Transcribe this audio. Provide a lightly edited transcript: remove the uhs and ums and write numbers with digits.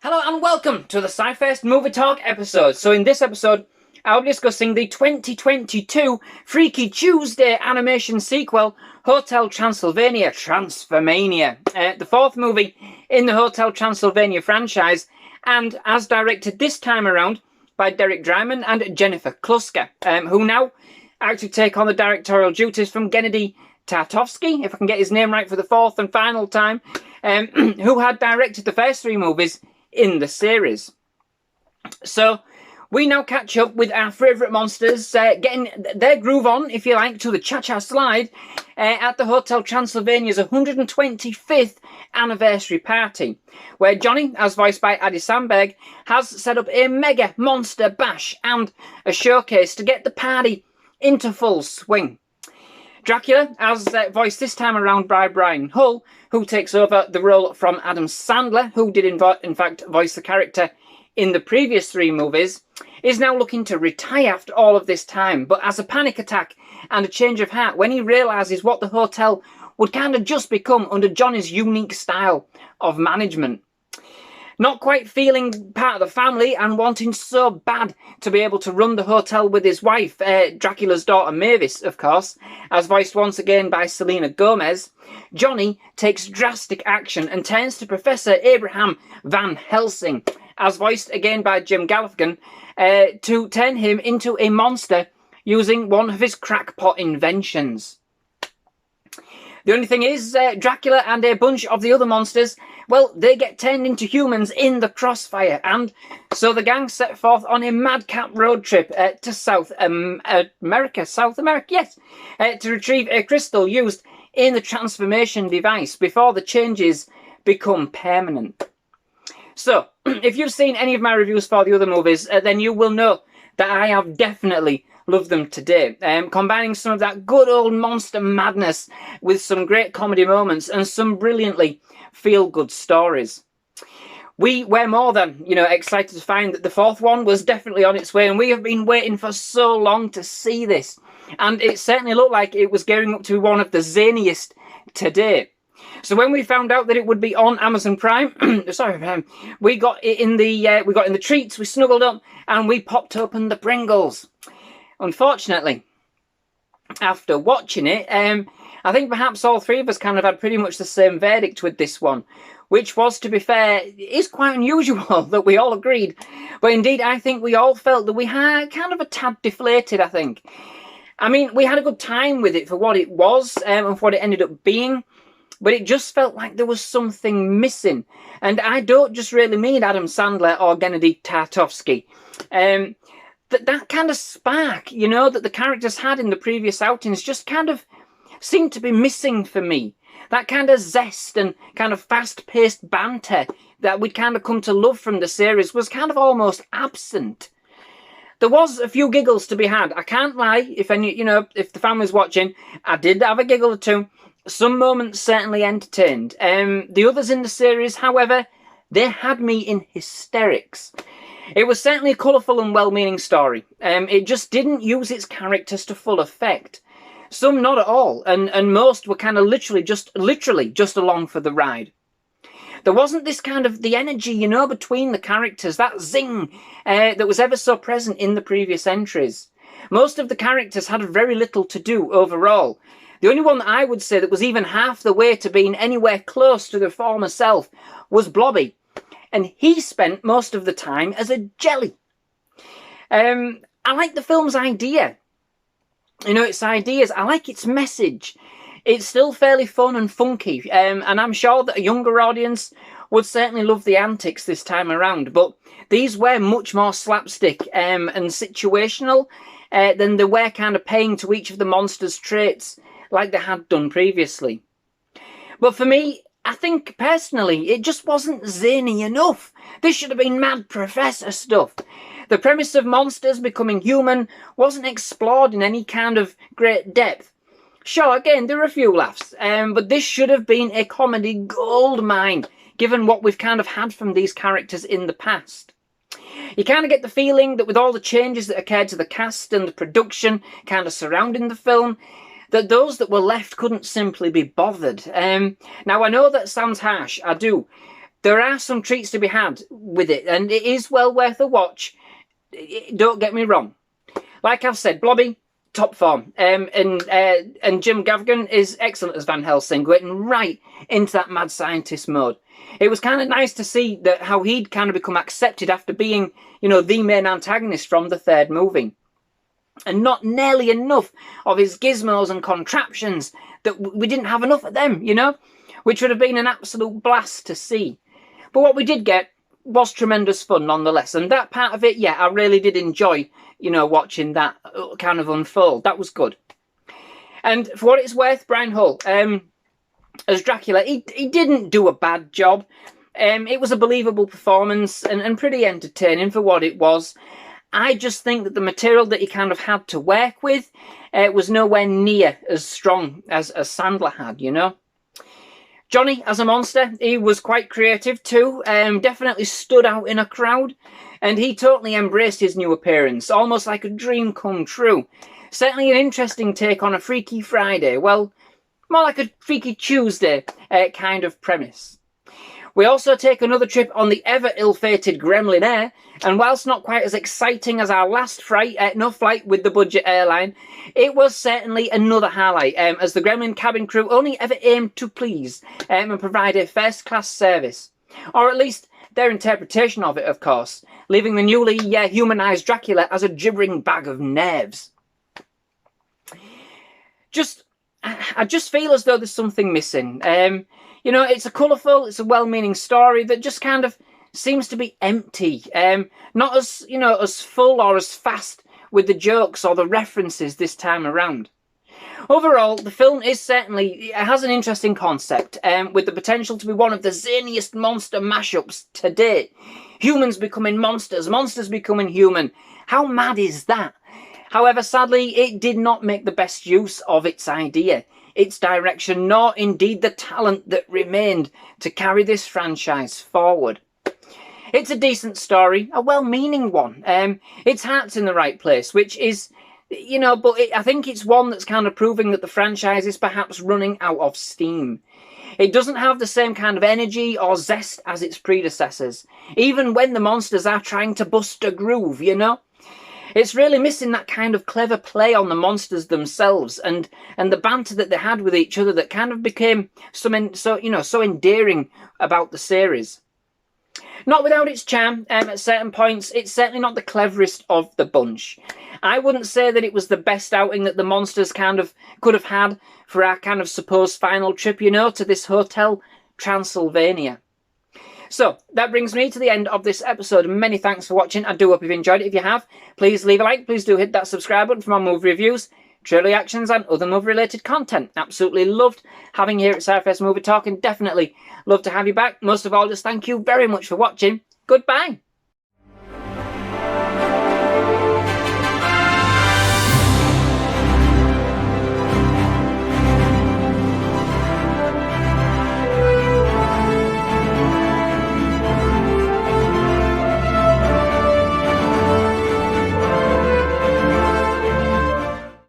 Hello and welcome to the SciFirst MovieTalk episode. So in this episode, I'll be discussing the 2022 Freaky Tuesday animation sequel, Hotel Transylvania Transformania, the fourth movie in the Hotel Transylvania franchise, and as directed this time around by Drymon and Jennifer Kluska, who now actually take on the directorial duties from Genndy Tartakovsky, if I can get his name right for the fourth and final time, who had directed the first three movies in the series. So we now catch up with our favourite monsters, getting their groove on, if you like, to the cha-cha slide at the Hotel Transylvania's 125th anniversary party, where Johnny, as voiced by Samberg, has set up a mega monster bash and a showcase to get the party into full swing. Dracula, as voiced this time around by Brian Hull, who takes over the role from Adam Sandler, who did in fact voice the character in the previous three movies, is now looking to retire after all of this time, but has a panic attack and a change of heart when he realises what the hotel would kind of just become under Johnny's unique style of management. Not quite feeling part of the family and wanting so bad to be able to run the hotel with his wife, Dracula's daughter Mavis, of course, as voiced once again by Selena Gomez, Johnny takes drastic action and turns to Professor Abraham Van Helsing, as voiced again by Jim Gaffigan, to turn him into a monster using one of his crackpot inventions. The only thing is, Dracula and a bunch of the other monsters, well, they get turned into humans in the crossfire, and so the gang set forth on a madcap road trip to South America, yes, to retrieve a crystal used in the transformation device before the changes become permanent. So, if you've seen any of my reviews for the other movies, then you will know that I have definitely loved them today, combining some of that good old monster madness with some great comedy moments and some brilliantly feel-good stories. We were more than, excited to find that the fourth one was definitely on its way, and we have been waiting for so long to see this. And it certainly looked like it was gearing up to be one of the zaniest today. So when we found out that it would be on Amazon Prime, we got it in the treats, we snuggled up, and we popped open the Pringles. Unfortunately, after watching it, I think perhaps all three of us kind of had pretty much the same verdict with this one, which was, to be fair, is quite unusual that we all agreed. But indeed, I think we all felt that we had kind of a tad deflated, I think. I mean, we had a good time with it for what it was and for what it ended up being, but it just felt like there was something missing. And I don't just really mean Adam Sandler or Genndy Tartakovsky. That kind of spark, that the characters had in the previous outings just kind of seemed to be missing for me. That kind of zest and kind of fast-paced banter that we'd kind of come to love from the series was kind of almost absent. There was a few giggles to be had. I can't lie. If the family's watching, I did have a giggle or two. Some moments certainly entertained. The others in the series, however, they had me in hysterics. It was certainly a colourful and well-meaning story. It just didn't use its characters to full effect. Some not at all, and most were kind of literally just along for the ride. There wasn't this kind of the energy, between the characters, that zing that was ever so present in the previous entries. Most of the characters had very little to do overall. The only one that I would say that was even half the way to being anywhere close to their former self was Blobby. And he spent most of the time as a jelly. I like the film's idea. Its ideas. I like its message. It's still fairly fun and funky. And I'm sure that a younger audience would certainly love the antics this time around. But these were much more slapstick and situational than they were kind of paying to each of the monsters' traits like they had done previously. But for me, I think, personally, it just wasn't zany enough. This should have been mad professor stuff. The premise of monsters becoming human wasn't explored in any kind of great depth. Sure, again, there were a few laughs, but this should have been a comedy goldmine, given what we've kind of had from these characters in the past. You kind of get the feeling that with all the changes that occurred to the cast and the production kind of surrounding the film, that those that were left couldn't simply be bothered. Now, I know that sounds harsh, I do. there are some treats to be had with it, and it is well worth a watch. Don't get me wrong. Like I've said, Blobby, top form. And Jim Gaffigan is excellent as Van Helsing, getting right into that mad scientist mode. It was kind of nice to see that how he'd kind of become accepted after being, you know, the main antagonist from the third movie. And not nearly enough of his gizmos and contraptions, that we didn't have enough of them, you know, which would have been an absolute blast to see. But what we did get was tremendous fun nonetheless. And that part of it, yeah, I really did enjoy, you know, watching that kind of unfold. That was good. And for what it's worth, Brian Hull, as Dracula, he didn't do a bad job. It was a believable performance and pretty entertaining for what it was. I just think that the material that he kind of had to work with was nowhere near as strong as Sandler had, you know. Johnny, as a monster, he was quite creative too. Definitely stood out in a crowd. And he totally embraced his new appearance, almost like a dream come true. Certainly an interesting take on a Freaky Friday. Well, more like a Freaky Tuesday kind of premise. We also take another trip on the ever ill-fated Gremlin Air, and whilst not quite as exciting as our last flight with the budget airline, it was certainly another highlight, as the Gremlin cabin crew only ever aimed to please and provide a first-class service. Or at least their interpretation of it, of course, leaving the newly humanised Dracula as a gibbering bag of nerves. I just feel as though there's something missing. You know, it's a colourful, it's a well-meaning story that just kind of seems to be empty. Not as, you know, as full or as fast with the jokes or the references this time around. Overall, the film is certainly, it has an interesting concept, with the potential to be one of the zaniest monster mashups to date. Humans becoming monsters, monsters becoming human. How mad is that? However, sadly, it did not make the best use of its idea, its direction, nor indeed the talent that remained to carry this franchise forward. It's a decent story, a well-meaning one. Its heart's in the right place, which is, you know, but I think it's one that's kind of proving that the franchise is perhaps running out of steam. It doesn't have the same kind of energy or zest as its predecessors, even when the monsters are trying to bust a groove, you know? It's really missing that kind of clever play on the monsters themselves and the banter that they had with each other that kind of became so endearing about the series. Not without its charm, at certain points, it's certainly not the cleverest of the bunch. I wouldn't say that it was the best outing that the monsters kind of could have had for our kind of supposed final trip, you know, to this hotel, Transylvania. So, that brings me to the end of this episode. Many thanks for watching. I do hope you've enjoyed it. If you have, please leave a like. Please do hit that subscribe button for more movie reviews, trailer reactions, and other movie-related content. Absolutely loved having you here at SciFirst MovieTalk, and definitely love to have you back. Most of all, just thank you very much for watching. Goodbye.